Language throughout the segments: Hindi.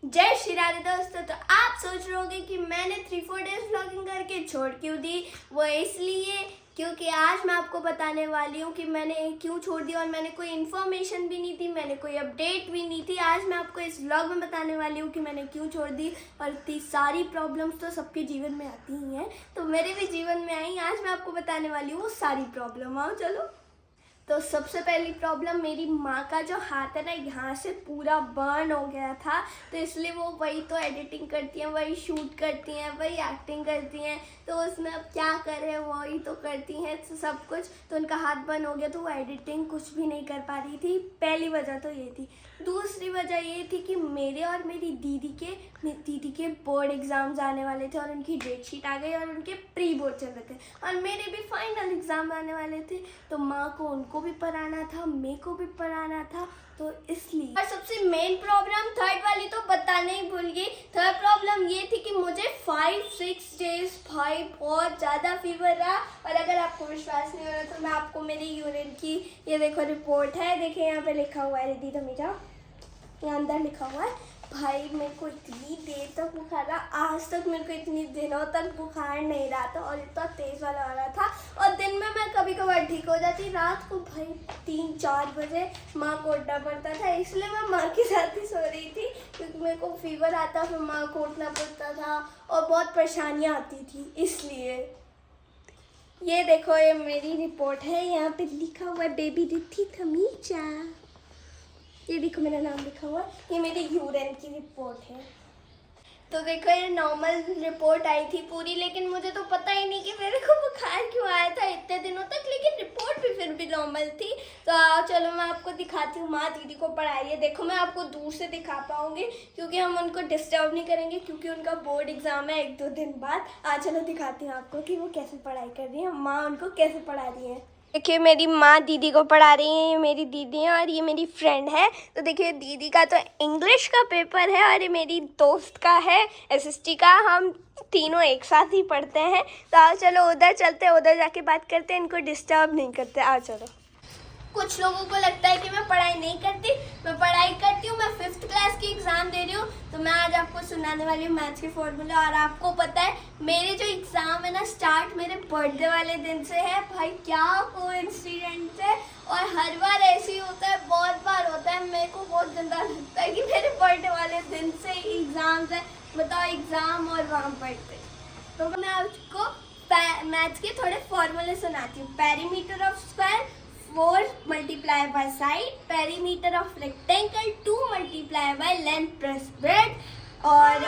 जय श्री राधे दोस्तों। तो आप सोच रहे होंगे कि मैंने 3-4 डेज व्लॉगिंग करके छोड़ क्यों दी। वो इसलिए क्योंकि आज मैं आपको बताने वाली हूँ कि मैंने क्यों छोड़ दिया और मैंने कोई इन्फॉर्मेशन भी नहीं थी, मैंने कोई अपडेट भी नहीं थी। आज मैं आपको इस व्लॉग में बताने वाली हूँ कि मैंने क्यों छोड़ दी। और इतनी सारी प्रॉब्लम्स तो सबके जीवन में आती ही हैं, तो मेरे भी जीवन में आई। आज मैं आपको बताने वाली हूँ वो सारी प्रॉब्लम। आओ चलो। तो सबसे पहली प्रॉब्लम, मेरी माँ का जो हाथ है ना, यहाँ से पूरा बर्न हो गया था, तो इसलिए वो वही तो एडिटिंग करती हैं, वही शूट करती हैं, वही एक्टिंग करती हैं। तो उसमें अब क्या करें, वही तो करती हैं तो सब कुछ। तो उनका हाथ बर्न हो गया तो वो एडिटिंग कुछ भी नहीं कर पा रही थी। पहली वजह तो ये थी। दूसरी वजह ये थी कि मेरे और मेरी दीदी के बोर्ड एग्ज़ाम्स आने वाले थे और उनकी डेट शीट आ गई और उनके प्री बोर्ड चल रहे थे और मेरे भी फाइनल एग्ज़ाम आने वाले थे। तो माँ को उनको भी पढ़ाना था, मेरे को भी पढ़ाना था, तो इसलिए। और सबसे मेन प्रॉब्लम, थर्ड वाली तो बताने ही भूल गई। थर्ड प्रॉब्लम ये थी कि मुझे 5-6 डेज भाई बहुत ज़्यादा फीवर रहा। और अगर आपको विश्वास नहीं हो रहा तो मैं आपको मेरी यूरिन की ये देखो रिपोर्ट है, देखिए यहाँ पे लिखा हुआ है दीदी मेरा, यहाँ अंदर लिखा हुआ है। भाई मेरे को इतनी देर तक बुखार रहा, आज तक मेरे को इतनी दिनों तक बुखार नहीं रहा था और इतना तेज़ वाला आ रहा था। और दिन में मैं कभी कभार ठीक हो जाती, रात को भाई 3-4 बजे माँ को उठना पड़ता था, इसलिए मैं माँ के साथ ही सो रही थी क्योंकि मेरे को फीवर आता, फिर माँ को उठना पड़ता था और बहुत परेशानियाँ आती थी। इसलिए ये देखो, ये मेरी रिपोर्ट है, यहाँ पे लिखा हुआ है बेबी रिद्धि थमीचा। ये देखो मेरा नाम लिखा हुआ है, ये मेरी यूरिन की रिपोर्ट है। तो देखो ये नॉर्मल रिपोर्ट आई थी पूरी, लेकिन मुझे तो पता ही नहीं कि मेरे को बुखार क्यों आया था इतने दिनों तक, लेकिन रिपोर्ट भी फिर भी नॉर्मल थी। तो आओ चलो मैं आपको दिखाती हूँ। माँ दीदी को पढ़ाई है, देखो मैं आपको दूर से दिखा पाऊँगी क्योंकि हम उनको डिस्टर्ब नहीं करेंगे क्योंकि उनका बोर्ड एग्ज़ाम है 1-2 दिन बाद। आज चलो दिखाती हूँ आपको कि वो कैसे पढ़ाई कर रही है, माँ उनको कैसे पढ़ा रही है। देखिए मेरी माँ दीदी को पढ़ा रही है, ये मेरी दीदी है और ये मेरी फ्रेंड है। तो देखिए दीदी का तो इंग्लिश का पेपर है और ये मेरी दोस्त का है एसएसटी का। हम तीनों एक साथ ही पढ़ते हैं। तो आओ चलो उधर चलते हैं, उधर जाके बात करते हैं, इनको डिस्टर्ब नहीं करते। आओ चलो। कुछ लोगों को लगता है कि मैं पढ़ाई नहीं करती, मैं पढ़ाई करती हूँ। मैं 5th क्लास की एग्ज़ाम दे रही हूँ। तो मैं आज आपको सुनाने वाली हूँ मैथ्स के फॉर्मूले। और आपको पता है मेरे जो एग्ज़ाम है ना, स्टार्ट मेरे बर्थडे वाले दिन से है। भाई क्या कोइंसिडेंस है, और हर बार ऐसे ही होता है, बहुत बार होता है। मेरे को बहुत गंदा लगता है कि मेरे बर्थडे वाले दिन से एग्ज़ाम्स है। बताओ, एग्ज़ाम और वहाँ पढ़ते। तो मैं आपको मैथ्स के थोड़े फॉर्मूले सुनाती हूँ। Perimeter of square 4 multiplied by side, perimeter of rectangle 2 multiplied by length plus breadth, और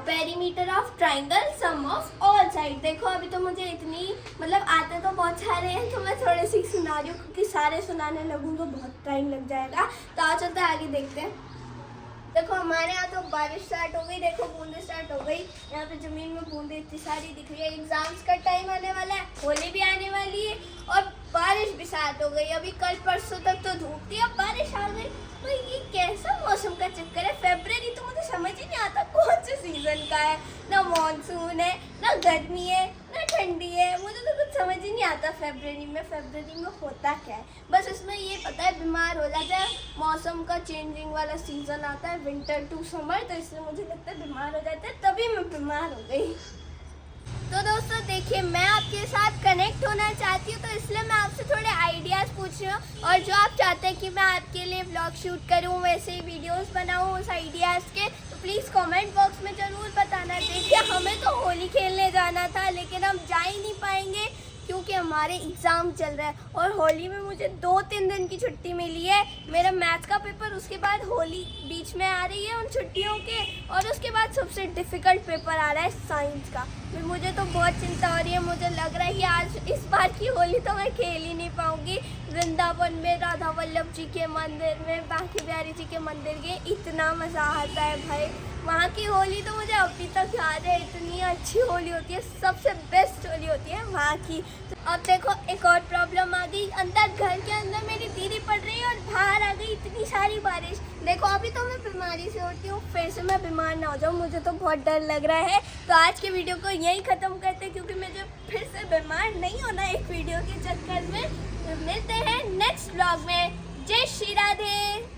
perimeter of triangle sum of all side. देखो अभी तो मुझे इतनी मतलब आते तो बहुत सारे हैं, तो मैं थोड़े से सुना रही हूँ क्योंकि सारे सुनाने लगूँ तो बहुत टाइम लग जाएगा। तो आज चलते हैं आगे देखते हैं। देखो हमारे यहाँ तो बारिश स्टार्ट हो गई, देखो बूंदें स्टार्ट हो गई। यहाँ पे ज़मीन में बूंदें इतनी सारी दिख रही है। एग्ज़ाम्स का टाइम आने वाला है, होली भी आने वाली है और बारिश भी स्टार्ट हो गई। अभी कल परसों तक तो धूप थी, अब बारिश आ गई। तो ये कैसा मौसम का चक्कर है। फरवरी तो मुझे समझ ही नहीं आता कौन से सीज़न का है। ना मानसून है, ना गर्मी है, ना ठंडी है। मुझे तो कुछ समझ ही नहीं आता फरवरी में होता क्या है। बस इसमें ये पता है बीमार हो जाता है। मौसम का चेंजिंग वाला सीज़न आता है, विंटर टू समर, तो इसलिए मुझे लगता है बीमार हो जाता है, तभी मैं बीमार हो गई। तो दोस्तों देखिए, मैं आपके साथ कनेक्ट होना चाहती हूँ, तो इसलिए मैं आपसे थोड़े आइडियाज़ पूछ रही हूँ। और जो आप चाहते हैं कि मैं आपके लिए व्लॉग शूट करूँ, वैसे ही वीडियोस बनाऊँ उस आइडियाज़ के, तो प्लीज़ कमेंट बॉक्स में ज़रूर बताना। देखिए हमें तो होली खेलने जाना था, लेकिन हम जा ही नहीं पाएंगे क्योंकि हमारे एग्ज़ाम चल रहा है। और होली में मुझे 2-3 दिन की छुट्टी मिली है। मेरा मैथ्स का पेपर, उसके बाद होली बीच में आ रही है उन छुट्टियों के, और उसके बाद सबसे डिफ़िकल्ट पेपर आ रहा है साइंस का। फिर मुझे तो बहुत चिंता हो रही है। मुझे लग रहा है कि आज इस बार की होली तो मैं खेल ही नहीं पाऊँगी। वृंदावन में राधा वल्लभ जी के मंदिर में, बांके बिहारी जी के मंदिर के इतना मज़ा आता है भाई। वहाँ की होली तो मुझे अभी तक याद है, इतनी अच्छी होली होती है, सबसे बेस्ट होली होती है वहाँ की। तो अब देखो एक और प्रॉब्लम आ गई। अंदर घर के अंदर मेरी दीदी पढ़ रही है और बाहर आ गई इतनी सारी बारिश। देखो अभी तो मैं बीमारी से उठती हूँ, फिर से मैं बीमार ना हो जाऊँ, मुझे तो बहुत डर लग रहा है। तो आज के वीडियो को यहीं ख़त्म करते हैं क्योंकि मुझे फिर से बीमार नहीं होना एक वीडियो के चक्कर में। मिलते हैं नेक्स्ट व्लॉग में। जय श्री राधे।